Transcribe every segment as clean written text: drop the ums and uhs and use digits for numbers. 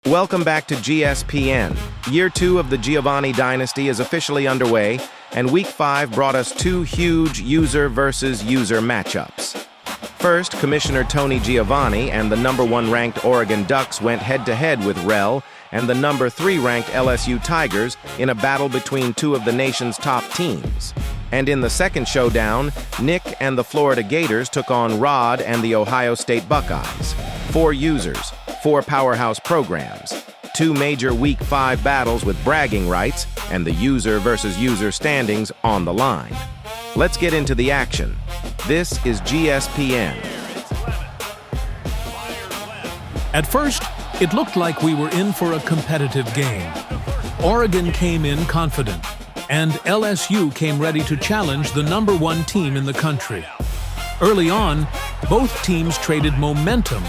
Welcome back to GSPN. Year 2 of the Giovani Dynasty is officially underway, and Week 5 brought us 2 huge user versus user matchups. First, Commissioner Tony Giovani and the number 1 ranked Oregon Ducks went head-to-head with Rell and the number 3 ranked LSU Tigers in a battle between 2 of the nation's top teams. And in the second showdown, Nick and the Florida Gators took on Rod and the Ohio State Buckeyes. 4 users, 4 powerhouse programs, 2 major Week 5 battles with bragging rights, and the user versus user standings on the line. Let's get into the action. This is GSPN. At first, it looked like we were in for a competitive game. Oregon came in confident, and LSU came ready to challenge the number 1 team in the country. Early on, both teams traded momentum,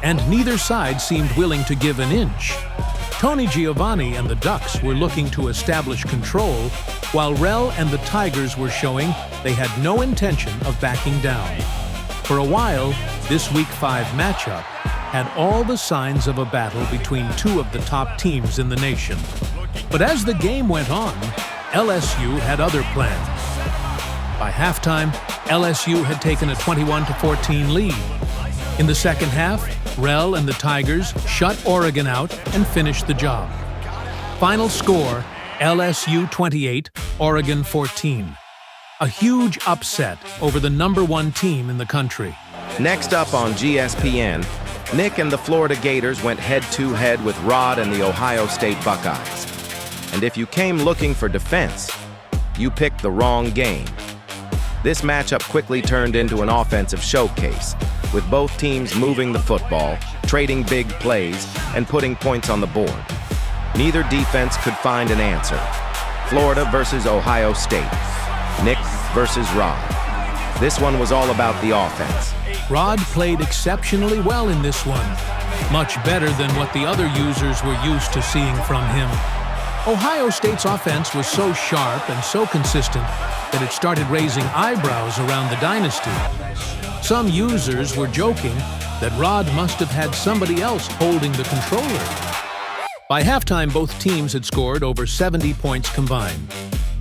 and neither side seemed willing to give an inch. Tony Giovani and the Ducks were looking to establish control, while Rell and the Tigers were showing they had no intention of backing down. For a while, this Week 5 matchup had all the signs of a battle between 2 of the top teams in the nation. But as the game went on, LSU had other plans. By halftime, LSU had taken a 21-14 lead. In the second half, Rell and the Tigers shut Oregon out and finished the job. Final score, LSU 28, Oregon 14. A huge upset over the number 1 team in the country. Next up on GSPN, Nick and the Florida Gators went head-to-head with Rod and the Ohio State Buckeyes. And if you came looking for defense, you picked the wrong game. This matchup quickly turned into an offensive showcase, with both teams moving the football, trading big plays, and putting points on the board. Neither defense could find an answer. Florida versus Ohio State. Nick versus Rod. This one was all about the offense. Rod played exceptionally well in this one, much better than what the other users were used to seeing from him. Ohio State's offense was so sharp and so consistent that it started raising eyebrows around the dynasty. Some users were joking that Rod must have had somebody else holding the controller. By halftime, both teams had scored over 70 points combined.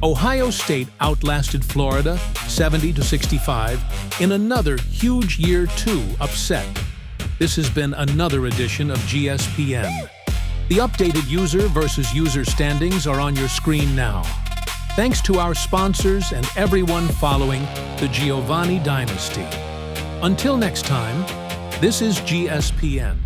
Ohio State outlasted Florida 70-65 in another huge Year 2 upset. This has been another edition of GSPN. The updated user versus user standings are on your screen now. Thanks to our sponsors and everyone following the Giovani Dynasty. Until next time, this is GSPN.